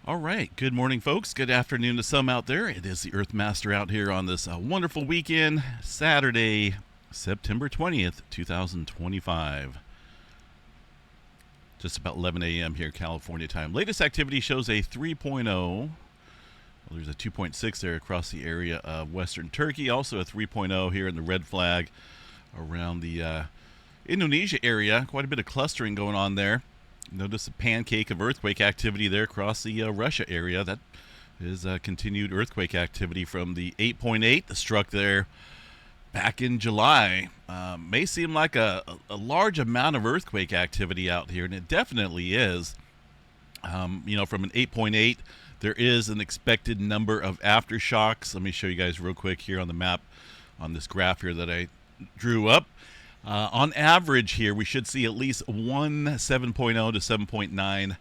All right. Good morning, folks. Good afternoon to some out there. It is the Earthmaster out here on this wonderful weekend, Saturday, September 20th, 2025. Just about 11 a.m. here, California time. Latest activity shows a 3.0. Well, there's a 2.6 there across the area of western Turkey. Also a 3.0 here in the red flag around the Indonesia area. Quite a bit of clustering going on there. Notice a pancake of earthquake activity there across the Russia area. That is continued earthquake activity from the 8.8 that struck there back in July. May seem like a large amount of earthquake activity out here, and it definitely is. From an 8.8, there is an expected number of aftershocks. Let me show you guys real quick here on the map on this graph here that I drew up. On average here, we should see at least one 7.0 to 7.9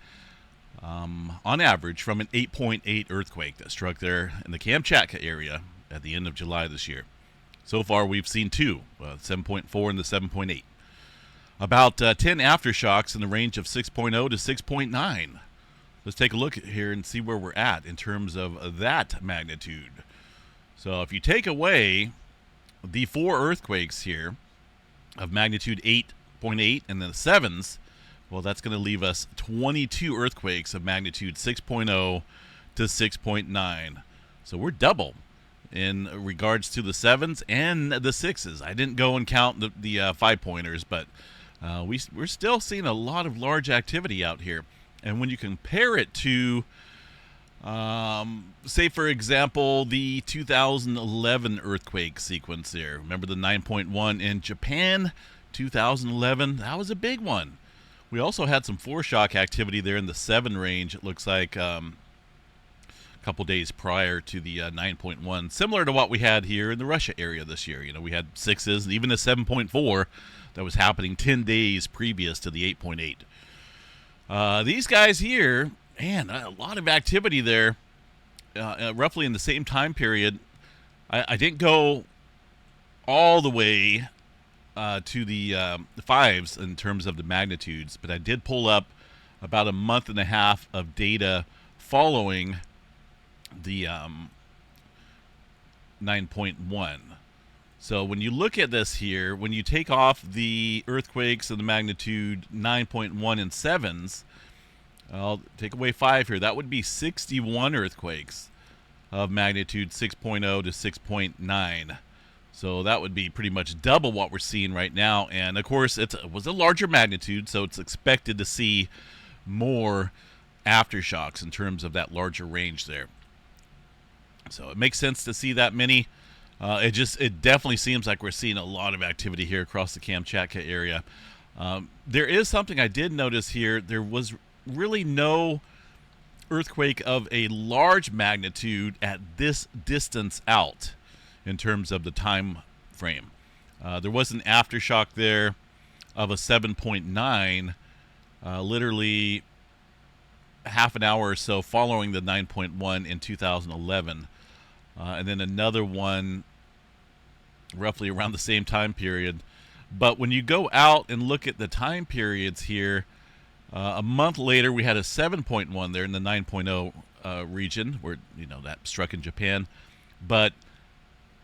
on average from an 8.8 earthquake that struck there in the Kamchatka area at the end of July this year. So far, we've seen two, 7.4 and the 7.8. About 10 aftershocks in the range of 6.0 to 6.9. Let's take a look here and see where we're at in terms of that magnitude. So if you take away the four earthquakes here, of magnitude 8.8 and then the sevens, well, that's going to leave us 22 earthquakes of magnitude 6.0 to 6.9. So we're double in regards to the sevens and the sixes. I didn't go and count the five-pointers, but we're still seeing a lot of large activity out here. And when you compare it to say, for example, the 2011 earthquake sequence there. Remember the 9.1 in Japan, 2011? That was a big one. We also had some foreshock activity there in the 7 range, it looks like, a couple days prior to the 9.1, similar to what we had here in the Russia area this year. We had 6s and even a 7.4 that was happening 10 days previous to the 8.8. These guys here, man, a lot of activity there, roughly in the same time period. I didn't go all the way to the fives in terms of the magnitudes, but I did pull up about a month and a half of data following the 9.1. So when you look at this here, when you take off the earthquakes of the magnitude 9.1 and 7s, I'll take away 5 here. That would be 61 earthquakes of magnitude 6.0 to 6.9. So that would be pretty much double what we're seeing right now. And, of course, it was a larger magnitude, so it's expected to see more aftershocks in terms of that larger range there. So it makes sense to see that many. It definitely seems like we're seeing a lot of activity here across the Kamchatka area. There is something I did notice here. There was really no earthquake of a large magnitude at this distance out in terms of the time frame. There was an aftershock there of a 7.9, literally half an hour or so following the 9.1 in 2011, and then another one roughly around the same time period. But when you go out and look at the time periods here, a month later, we had a 7.1 there in the 9.0 region, where that struck in Japan. But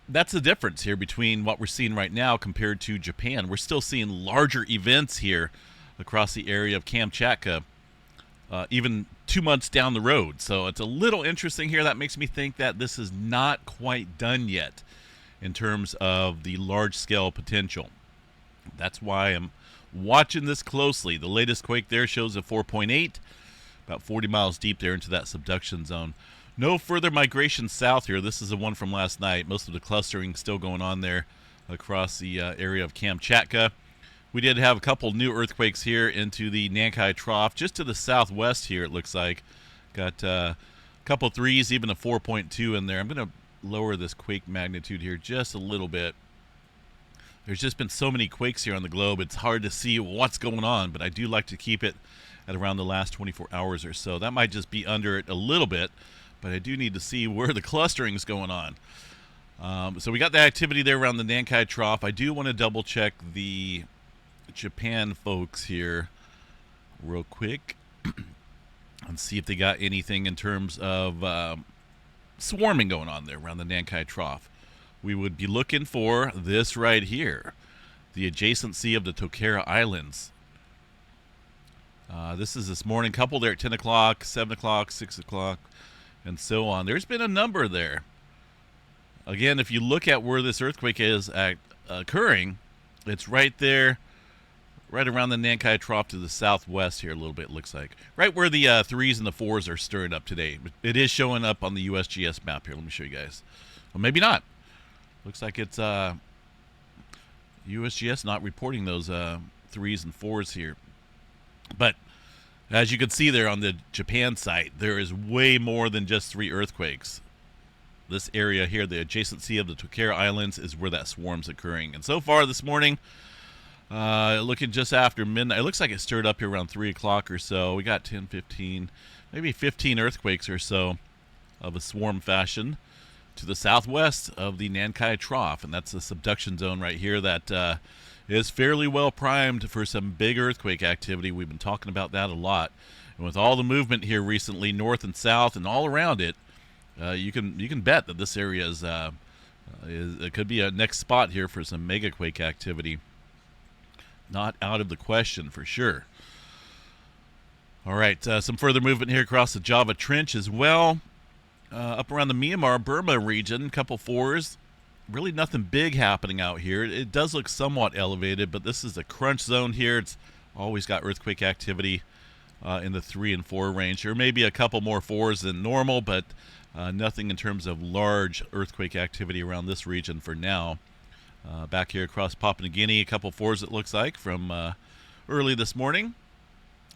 that's the difference here between what we're seeing right now compared to Japan. We're still seeing larger events here across the area of Kamchatka, even 2 months down the road. So it's a little interesting here. That makes me think that this is not quite done yet in terms of the large-scale potential. That's why I'm watching this closely. The latest quake there shows a 4.8, about 40 miles deep there into that subduction zone. No further migration south here. This is the one from last night. Most of the clustering still going on there across the area of Kamchatka. We did have a couple new earthquakes here into the Nankai Trough, just to the southwest here, it looks like. Got a couple 3s, even a 4.2 in there. I'm going to lower this quake magnitude here just a little bit. There's just been so many quakes here on the globe, it's hard to see what's going on, but I do like to keep it at around the last 24 hours or so. That might just be under it a little bit, but I do need to see where the clustering is going on. So we got the activity there around the Nankai Trough. I do want to double check the Japan folks here real quick. and see if they got anything in terms of swarming going on there around the Nankai Trough. We would be looking for this right here, the adjacency of the Tokara Islands. This is this morning, couple there at 10 o'clock, 7 o'clock, 6 o'clock, and so on. There's been a number there. Again, if you look at where this earthquake is occurring, it's right there, right around the Nankai Trough to the southwest here a little bit, looks like. Right where the 3s and the 4s are stirring up today. It is showing up on the USGS map here. Let me show you guys. Well, maybe not. Looks like it's USGS not reporting those 3s and 4s here. But as you can see there on the Japan site, there is way more than just 3 earthquakes. This area here, the adjacency of the Tokara Islands, is where that swarm's occurring. And so far this morning, looking just after midnight, it looks like it stirred up here around 3 o'clock or so. We got 10, 15, maybe 15 earthquakes or so of a swarm fashion to the southwest of the Nankai Trough. And that's the subduction zone right here that is fairly well primed for some big earthquake activity. We've been talking about that a lot. And with all the movement here recently, north and south and all around it, you can bet that this area is it could be a next spot here for some mega quake activity. Not out of the question for sure. All right, some further movement here across the Java Trench as well. Up around the Myanmar-Burma region, a couple 4s. Really nothing big happening out here. It does look somewhat elevated, but this is a crunch zone here. It's always got earthquake activity in the 3 and 4 range. There may be a couple more 4s than normal, but nothing in terms of large earthquake activity around this region for now. Back here across Papua New Guinea, a couple 4s it looks like from early this morning.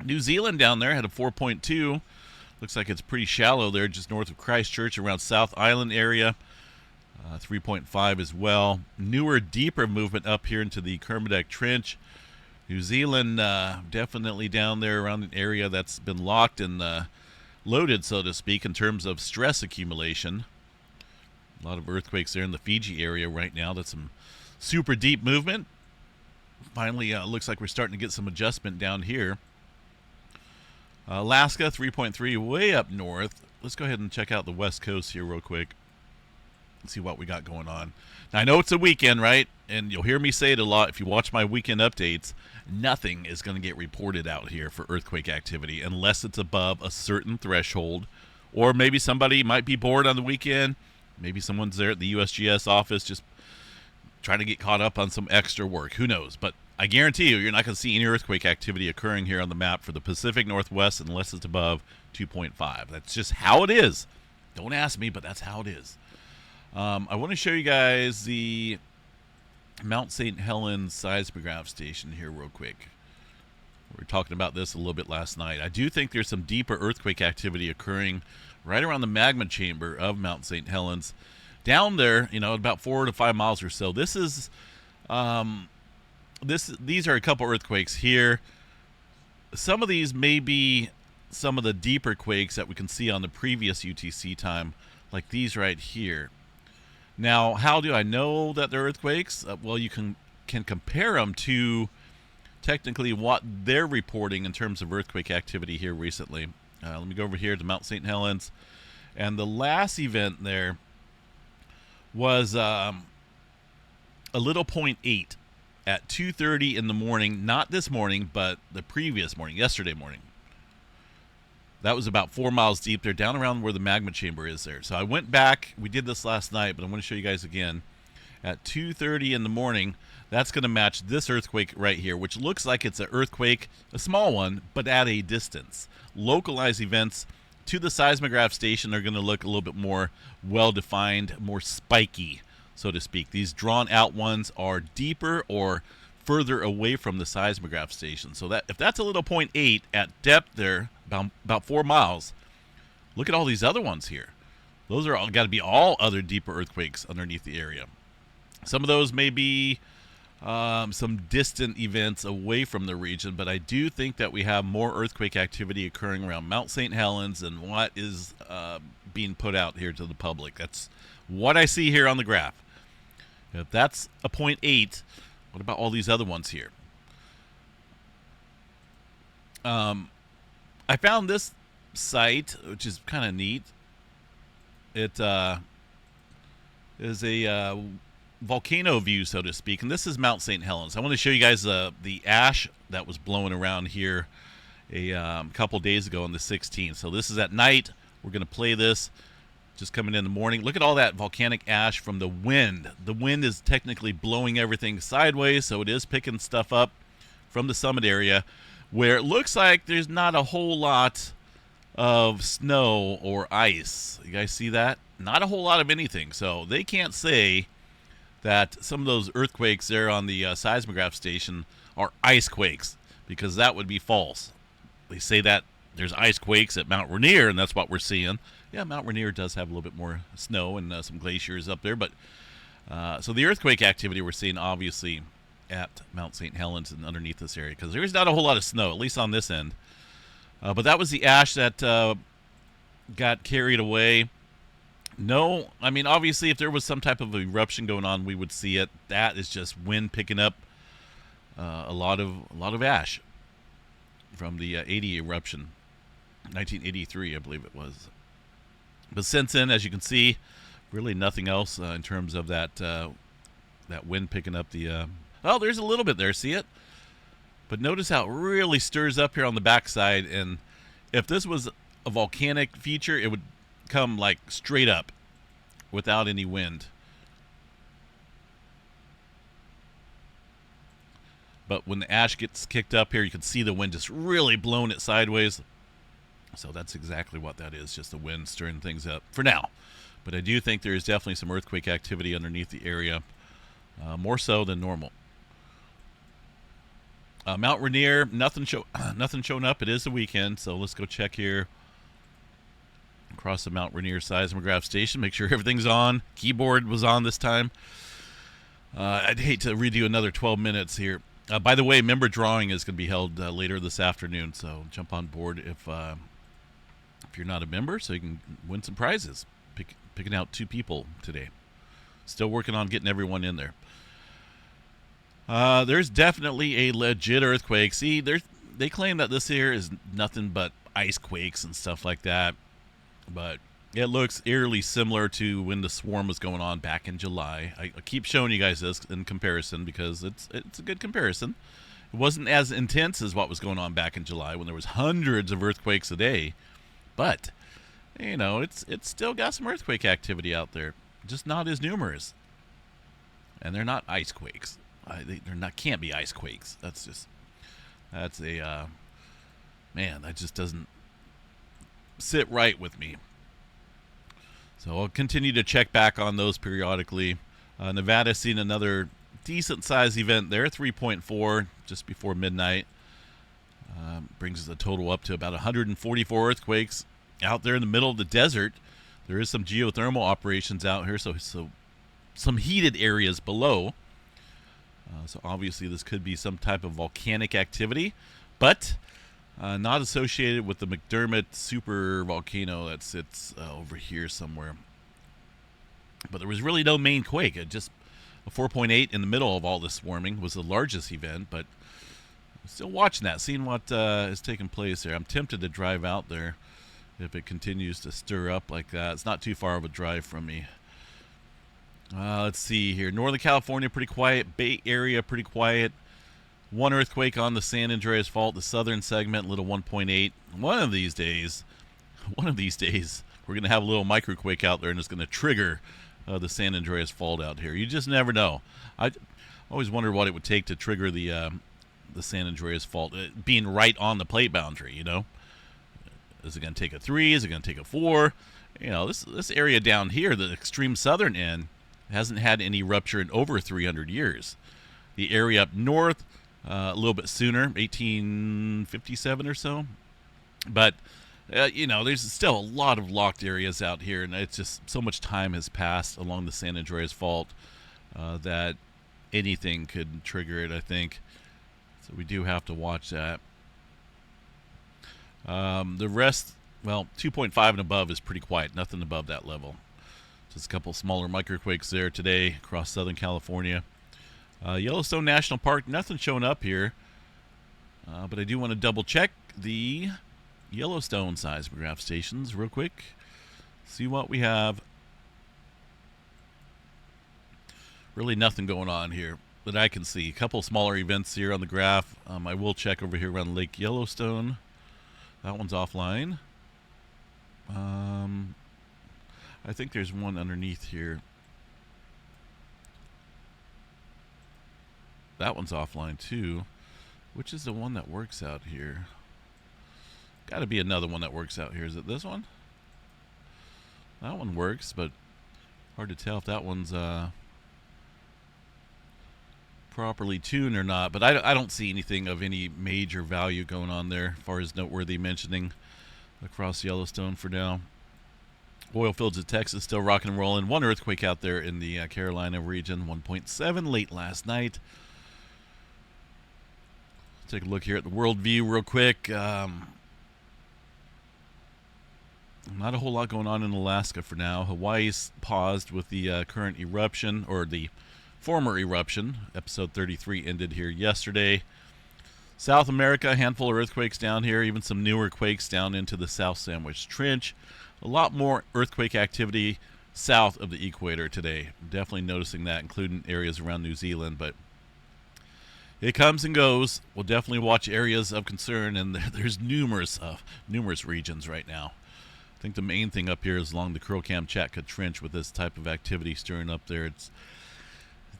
New Zealand down there had a 4.2. Looks like it's pretty shallow there, just north of Christchurch, around South Island area. 3.5 as well. Newer, deeper movement up here into the Kermadec Trench. New Zealand definitely down there around an area that's been locked and loaded, so to speak, in terms of stress accumulation. A lot of earthquakes there in the Fiji area right now. That's some super deep movement. Finally, looks like we're starting to get some adjustment down here. Alaska, 3.3, way up north. Let's go ahead and check out the west coast here real quick. Let's see what we got going on. Now, I know it's a weekend, right? And you'll hear me say it a lot if you watch my weekend updates. Nothing is going to get reported out here for earthquake activity unless it's above a certain threshold. Or maybe somebody might be bored on the weekend. Maybe someone's there at the USGS office just trying to get caught up on some extra work. Who knows? But I guarantee you're not going to see any earthquake activity occurring here on the map for the Pacific Northwest unless it's above 2.5. That's just how it is. Don't ask me, but that's how it is. I want to show you guys the Mount St. Helens seismograph station here real quick. We were talking about this a little bit last night. I do think there's some deeper earthquake activity occurring right around the magma chamber of Mount St. Helens. Down there, about 4 to 5 miles or so. This is these are a couple earthquakes here. Some of these may be some of the deeper quakes that we can see on the previous UTC time, like these right here. Now, how do I know that they're earthquakes? Well, you can compare them to technically what they're reporting in terms of earthquake activity here recently. Let me go over here to Mount St. Helens. And the last event there was a little 0.8 at 2:30 in the morning. Not this morning, but the previous morning, yesterday morning. That was about 4 miles deep there, down around where the magma chamber is there. So I went back. We did this last night, but I want to show you guys again. At 2:30 in the morning, that's going to match this earthquake right here, which looks like it's an earthquake, a small one, but at a distance. Localized events to the seismograph station are going to look a little bit more well-defined, more spiky, so to speak. These drawn-out ones are deeper or further away from the seismograph station. So that if that's a little 0.8 at depth there, about 4 miles, look at all these other ones here. Those are all got to be all other deeper earthquakes underneath the area. Some of those may be some distant events away from the region, but I do think that we have more earthquake activity occurring around Mount St. Helens than what is being put out here to the public. That's what I see here on the graph. If that's a 0.8, what about all these other ones here? I found this site, which is kind of neat. It is a volcano view, so to speak, and this is Mount St. Helens. I want to show you guys the ash that was blowing around here a couple days ago on the 16th. So this is at night. We're going to play this just coming in the morning. Look at all that volcanic ash from the wind. The wind is technically blowing everything sideways, so it is picking stuff up from the summit area where it looks like there's not a whole lot of snow or ice. You guys see that? Not a whole lot of anything. So they can't say that some of those earthquakes there on the seismograph station are ice quakes, because that would be false. They say that there's ice quakes at Mount Rainier, and that's what we're seeing. Yeah, Mount Rainier does have a little bit more snow and some glaciers up there, but so the earthquake activity we're seeing obviously at Mount St. Helens and underneath this area, because there's not a whole lot of snow, at least on this end. But that was the ash that got carried away. No, I mean, obviously, if there was some type of eruption going on, we would see it. That is just wind picking up a lot of ash from the 80 eruption, 1983, I believe it was. But since then, as you can see, really nothing else in terms of that that wind picking up the. Oh, there's a little bit there. See it? But notice how it really stirs up here on the backside. And if this was a volcanic feature, it would come like straight up without any wind. But when the ash gets kicked up here, you can see the wind just really blowing it sideways. So that's exactly what that is, just the wind stirring things up for now. But I do think there is definitely some earthquake activity underneath the area, more so than normal. Mount Rainier, nothing showing up. It is the weekend, so let's go check here across the Mount Rainier seismograph station. Make sure everything's on. Keyboard was on this time. I'd hate to redo another 12 minutes here. By the way, member drawing is going to be held later this afternoon, so jump on board if you're not a member, so you can win some prizes. Picking out 2 people today. Still working on getting everyone in there. There's definitely a legit earthquake. See, they claim that this here is nothing but ice quakes and stuff like that, but it looks eerily similar to when the swarm was going on back in July. I keep showing you guys this in comparison because it's a good comparison. It wasn't as intense as what was going on back in July when there was hundreds of earthquakes a day, but you know, it's still got some earthquake activity out there, just not as numerous. And they're not ice quakes. They're not, can't be ice quakes. That's a man, that just doesn't sit right with me. So I'll continue to check back on those periodically. Nevada's seen another decent size event there, 3.4 just before midnight. Brings the total up to about 144 earthquakes out there in the middle of the desert. There is some geothermal operations out here, so some heated areas below. So obviously this could be some type of volcanic activity, but not associated with the McDermott super volcano that sits over here somewhere. But there was really no main quake. It just a 4.8 in the middle of all this swarming was the largest event, but I'm still watching that, seeing what is taking place there. I'm tempted to drive out there if it continues to stir up like that. It's not too far of a drive from me. Let's see here. Northern California, pretty quiet. Bay Area, pretty quiet. One earthquake on the San Andreas Fault, the southern segment, little 1.8. One of these days, we're going to have a little microquake out there, and it's going to trigger the San Andreas Fault out here. You just never know. I always wondered what it would take to trigger the San Andreas Fault, being right on the plate boundary, you know. Is it going to take a 3? Is it going to take a 4? You know, this area down here, the extreme southern end, hasn't had any rupture in over 300 years. The area up north, a little bit sooner, 1857 or so. But, you know, there's still a lot of locked areas out here, and it's just so much time has passed along the San Andreas Fault that anything could trigger it, I think. So we do have to watch that. The rest, well, 2.5 and above is pretty quiet. Nothing above that level. Just a couple smaller microquakes there today across Southern California. Yellowstone National Park, nothing showing up here. But I do want to double check the Yellowstone seismograph stations real quick. See what we have. Really nothing going on here that I can see. A couple smaller events here on the graph. I will check over here around Lake Yellowstone. That one's offline. I think there's one underneath here. That one's offline too. Which is the one that works out here? Got to be another one that works out here. Is it this one? That one works, but hard to tell if that one's properly tuned or not. But I don't see anything of any major value going on there as far as noteworthy mentioning across Yellowstone for now. Oil fields of Texas still rocking and rolling. One earthquake out there in the Carolina region, 1.7 late last night. Take a look here at the world view real quick. Not a whole lot going on in Alaska for now. Hawaii's paused with the current eruption, or the former eruption. Episode 33 ended here yesterday. South America, a handful of earthquakes down here, even some newer quakes down into the South Sandwich Trench. A lot more earthquake activity south of the equator today. Definitely noticing that, including areas around New Zealand, but it comes and goes. We'll definitely watch areas of concern, and there's numerous regions right now. I think the main thing up here is along the Kamchatka Trench with this type of activity stirring up there.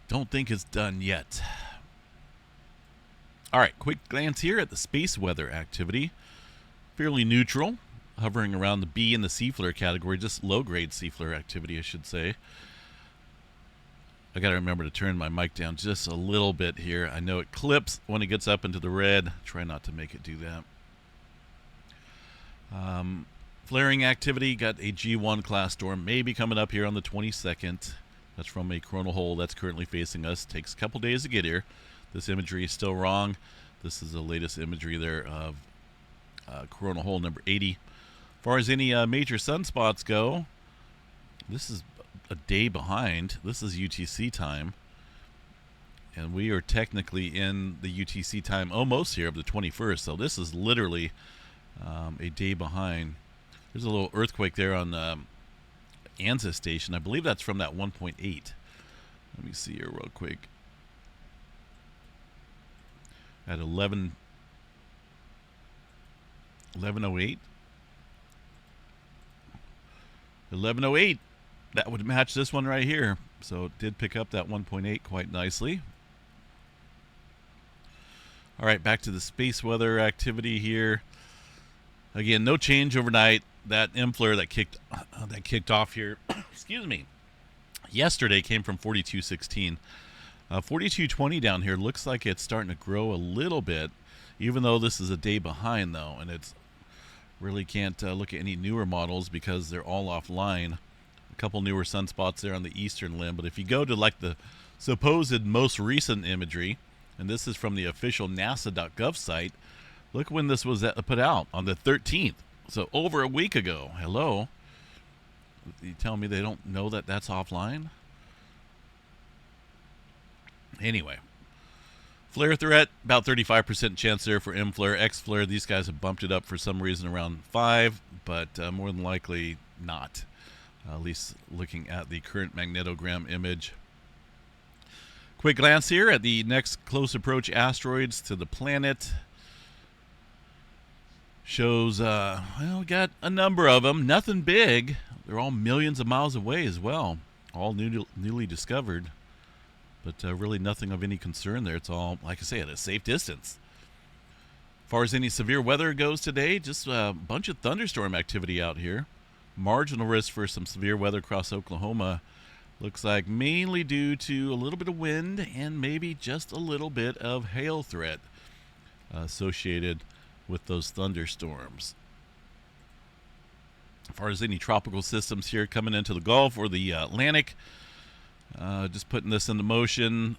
Don't think it's done yet. All right, quick glance here at the space weather activity. Fairly neutral, hovering around the B and the C flare category, just low-grade C flare activity, I should say. I got to remember to turn my mic down just a little bit here. I know it clips when it gets up into the red. Try not to make it do that. Flaring activity, got a G1 class storm maybe coming up here on the 22nd. That's from a coronal hole that's currently facing us. Takes a couple days to get here. This imagery is still wrong. This is the latest imagery there of coronal hole number 80. As far as any major sunspots go, this is a day behind. This is UTC time, and we are technically in the UTC time almost here of the 21st, so this is literally a day behind. There's a little earthquake there on Anza station. I believe that's from that 1.8. Let me see here real quick. At 11:08. That would match this one right here. So it did pick up that 1.8 quite nicely. All right, back to the space weather activity here. Again, no change overnight. That M flare that kicked off here, excuse me, yesterday came from 4216. 4220 down here looks like it's starting to grow a little bit, even though this is a day behind though, and it's really can't look at any newer models because they're all offline. A couple newer sunspots there on the eastern limb, but if you go to like the supposed most recent imagery, and this is from the official NASA.gov site, look when this was put out on the 13th. So over a week ago. Hello? You tell me they don't know that that's offline? Anyway. Flare threat, about 35% chance there for M flare. X flare, these guys have bumped it up for some reason around 5, but more than likely not. At least looking at the current magnetogram image. Quick glance here at the next close approach asteroids to the planet. Shows, well, we got a number of them. Nothing big. They're all millions of miles away as well. All newly discovered. But really nothing of any concern there. It's all, like I say, at a safe distance. As far as any severe weather goes today, just a bunch of thunderstorm activity out here. Marginal risk for some severe weather across Oklahoma. Looks like mainly due to a little bit of wind and maybe just a little bit of hail threat associated with those thunderstorms. As far as any tropical systems here coming into the Gulf or the Atlantic, just putting this into motion.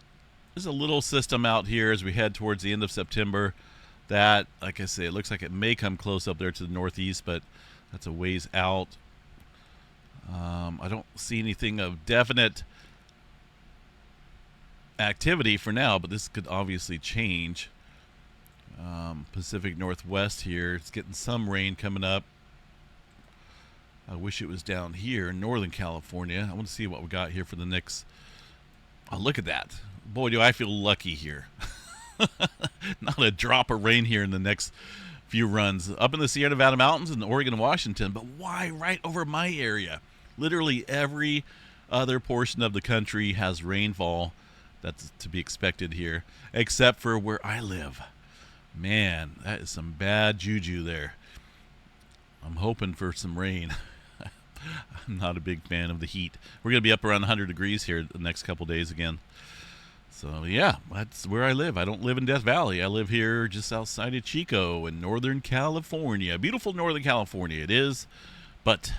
There's a little system out here as we head towards the end of September that, like I say, it looks like it may come close up there to the northeast, but that's a ways out. I don't see anything of definite activity for now, but this could obviously change. Pacific Northwest here. It's getting some rain coming up. I wish it was down here in Northern California. I want to see what we got here for the next. Oh, look at that. Boy, do I feel lucky here. Not a drop of rain here in the next few runs. Up in the Sierra Nevada mountains in Oregon and Washington, but why right over my area? Literally every other portion of the country has rainfall that's to be expected here, except for where I live. Man, that is some bad juju there. I'm hoping for some rain. I'm not a big fan of the heat. We're going to be up around 100 degrees here the next couple days again. So, yeah, that's where I live. I don't live in Death Valley. I live here just outside of Chico in Northern California. Beautiful Northern California it is, but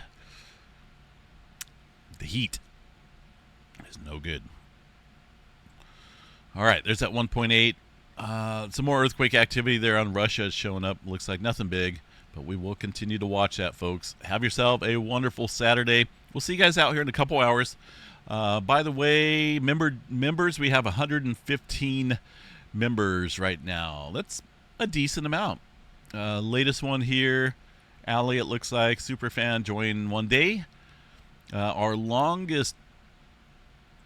the heat is no good. All right, there's that 1.8. Some more earthquake activity there on Russia is showing up. Looks like nothing big, but we will continue to watch that, folks. Have yourself a wonderful Saturday. We'll see you guys out here in a couple hours. By the way, members, we have 115 members right now. That's a decent amount. Latest one here, Allie, it looks like, super fan, joined one day. Our longest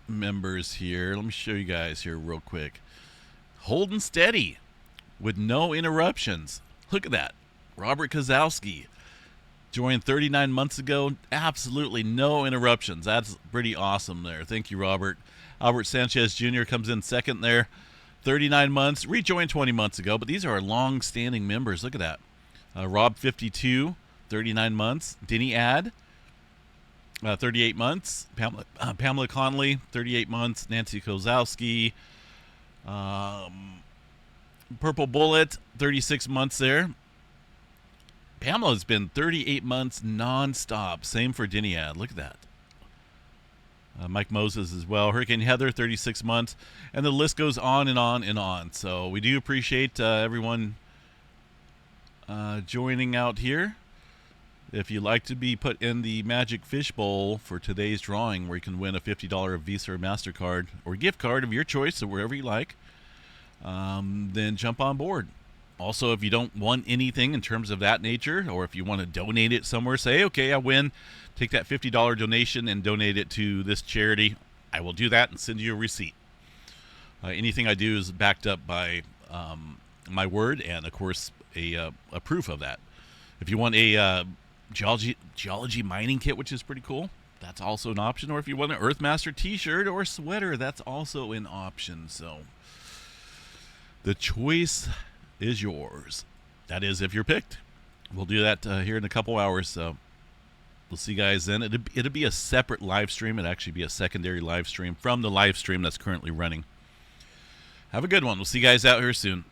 members here, let me show you guys here real quick. Holding steady with no interruptions. Look at that. Robert Kozowski joined 39 months ago. Absolutely no interruptions. That's pretty awesome there. Thank you, Robert. Albert Sanchez Jr. comes in second there. 39 months. Rejoined 20 months ago, but these are our long-standing members. Look at that. Rob 52, 39 months. Denny Ad, 38 months. Pamela Conley, 38 months. Nancy Kozowski. Purple Bullet, 36 months there. Pamela's been 38 months nonstop. Same for Diniad. Look at that. Mike Moses as well. Hurricane Heather, 36 months. And the list goes on and on and on. So we do appreciate everyone joining out here. If you'd like to be put in the Magic Fishbowl for today's drawing, where you can win a $50 Visa or MasterCard or gift card of your choice or wherever you like, then jump on board. Also, if you don't want anything in terms of that nature, or if you want to donate it somewhere, say, okay, I win, take that $50 donation and donate it to this charity. I will do that and send you a receipt. Anything I do is backed up by my word and, of course, a proof of that. If you want a geology mining kit, which is pretty cool, that's also an option. Or if you want an Earthmaster t-shirt or sweater, that's also an option. So the choice is yours. That is, if you're picked. We'll do that here in a couple hours. So we'll see you guys then. It'll be a separate live stream. It'll actually be a secondary live stream from the live stream that's currently running. Have a good one. We'll see you guys out here soon.